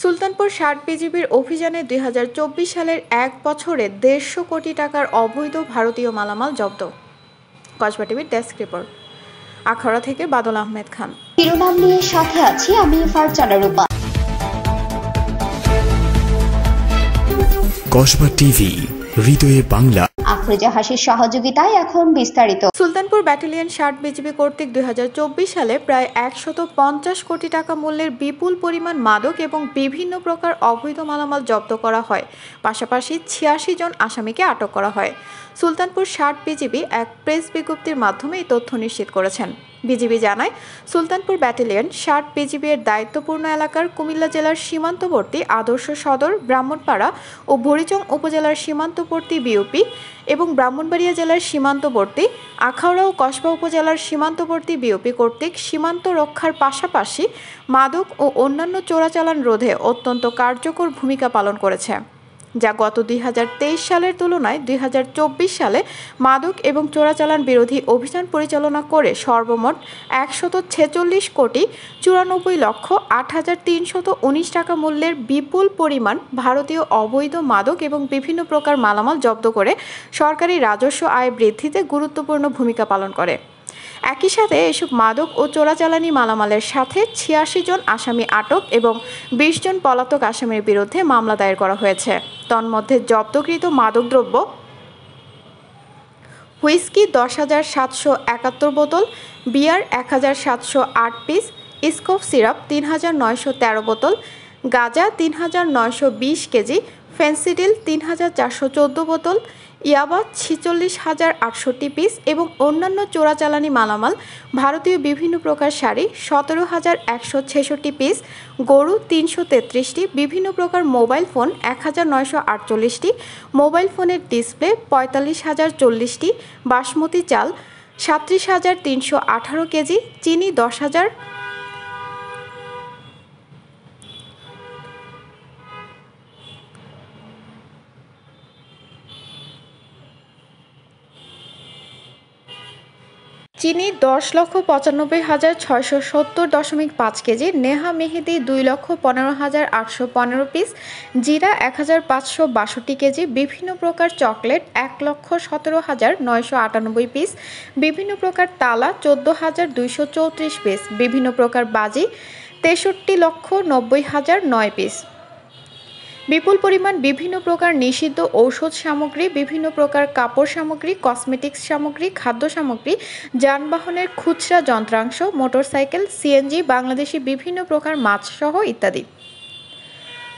সুলতানপুর ৬০ বিজিবির অভিযানে ২০২৪ সালের এক বছরে ১৫০ কোটি টাকার অবৈধ ভারতীয় মালামাল জব্দ। কসবা টিভির ডেস্ক রিপোর্ট। আখাউড়া থেকে বাদল আহমেদ খান। শিরোনাম নিয়ে সাথে আছি আমি ফারজানা রূপা। কসবা টিভি, হৃদয়ে বাংলা। আফরোজা হাসির সহযোগিতায় এখন বিস্তারিত। সুলতানপুর ব্যাটালিয়ন ৬০ বিজিবি কর্তৃক ২০২৪ সালে প্রায় ১৫০ কোটি টাকা মূল্যের বিপুল পরিমাণ মাদক এবং বিভিন্ন প্রকার অবৈধ মালামাল জব্দ করা হয়। পাশাপাশি ৮৬ জন আসামিকে আটক করা হয়। সুলতানপুর ৬০ বিজিবি এক প্রেস বিজ্ঞপ্তির মাধ্যমে এই তথ্য নিশ্চিত করেছেন। বিজিবি জানায়, সুলতানপুর ব্যাটালিয়ন ৬০ বিজিবি এর দায়িত্বপূর্ণ এলাকার কুমিল্লা জেলার সীমান্তবর্তী আদর্শ সদর, ব্রাহ্মণপাড়া ও বুড়িচং উপজেলার সীমান্তবর্তী বিওপি এবং ব্রাহ্মণবাড়িয়া জেলার সীমান্তবর্তী আখাউড়া ও কসবা উপজেলার সীমান্তবর্তী বিওপি কর্তৃক সীমান্ত রক্ষার পাশাপাশি মাদক ও অন্যান্য চোরাচালান রোধে অত্যন্ত কার্যকর ভূমিকা পালন করেছে, যা গত ২০২৩ সালের তুলনায় ২০২৪ সালে মাদক এবং চোরাচালান বিরোধী অভিযান পরিচালনা করে সর্বমোট ১৪৬ কোটি ৯৪ লক্ষ ৮,৩১৯ টাকা মূল্যের বিপুল পরিমাণ ভারতীয় অবৈধ মাদক এবং বিভিন্ন প্রকার মালামাল জব্দ করে সরকারি রাজস্ব আয় বৃদ্ধিতে গুরুত্বপূর্ণ ভূমিকা পালন করে। একই সাথে এসব মাদক ও চোরাচালানি মালামালের সাথে ৮৬ জন আসামি আটক এবং ২০ জন পলাতক আসামির বিরুদ্ধে মামলা দায়ের করা হয়েছে। তন্মধ্যে জব্দকৃত মাদকদ্রব্য: হুইস্কি ১০,৭৭১ বোতল, বিয়ার ১,৭০৮ পিস, স্কোপ সিরাপ ৩,৯১৩ বোতল, গাঁজা ৩,৯২০ কেজি, ফেন্সিডিল ৩,৪১৪ বোতল, ইয়াবা ৪৬,০৬৮ পিস এবং অন্যান্য চোরাচালানি মালামাল ভারতীয় বিভিন্ন প্রকার শাড়ি ১৭,১৬৬ পিস, গরু ৩৩৩টি, বিভিন্ন প্রকার মোবাইল ফোন ১,৯৪৮টি, মোবাইল ফোনের ডিসপ্লে ৪৫,০৪০টি, বাসমতি চাল ৩৭,৩১৮ কেজি, চিনি ১০,০০০, চিনি ১০,৯৫,৬৭০.৫ কেজি, নেহা মেহেদি ২,১৫,৮১৫ পিস, জিরা ১,৫৬২ কেজি, বিভিন্ন প্রকার চকলেট ১,১৭,৯৯৮ পিস, বিভিন্ন প্রকার তালা ১৪,২৩৪ পিস, বিভিন্ন প্রকার বাজি ৬৩,৯০,০০০ পিস, বিপুল পরিমাণ বিভিন্ন প্রকার নিষিদ্ধ ঔষধ সামগ্রী, বিভিন্ন প্রকার কাপড় সামগ্রী, কসমেটিক্স সামগ্রী, খাদ্য সামগ্রী, যানবাহনের খুচরা যন্ত্রাংশ, মোটরসাইকেল, সিএনজি, বাংলাদেশি বিভিন্ন প্রকার মাছ সহ ইত্যাদি।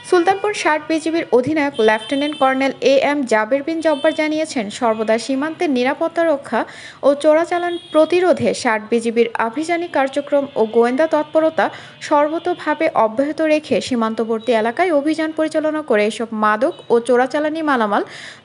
সুলতানপুর ৬০ বিজিবির অধিনায়ক লেফটেন্যান্ট কর্নেল এ.এম. জাবের বিন জব্বার জানিয়েছেন, সর্বদা সীমান্তের নিরাপত্তা রক্ষা ও চোরাচালান প্রতিরোধে ৬০ বিজিবির আভিযানিক কার্যক্রম ও গোয়েন্দা তৎপরতা সর্বতোভাবে অব্যাহত রেখে সীমান্তবর্তী এলাকায় অভিযান পরিচালনা করে এসব মাদক ও চোরাচালানি মালামাল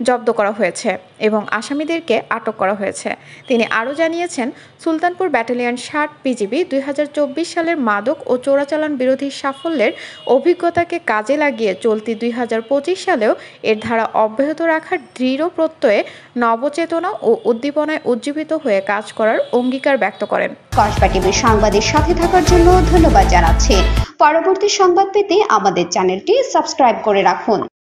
জব্দ করা হয়েছে এবং আসামিদেরকে আটক করা হয়েছে। তিনি আরও জানিয়েছেন, সুলতানপুর ব্যাটালিয়ন ৬০ বিজিবি ২০২৪ সালের মাদক ও চোরাচালান বিরোধী সাফল্যের অভিজ্ঞতাকে কাজে লাগিয়ে চলতি ২০২৫ সালেও এর ধারা অব্যাহত রাখার দৃঢ় প্রত্যয়ে নবচেতনা ও উদ্দীপনায় উজ্জীবিত হয়ে কাজ করার অঙ্গীকার ব্যক্ত করেন। কসবা টিভির সংবাদের সাথে থাকার জন্য ধন্যবাদ জানাচ্ছি। পরবর্তী সংবাদ পেতে আমাদের চ্যানেলটি সাবস্ক্রাইব করে রাখুন।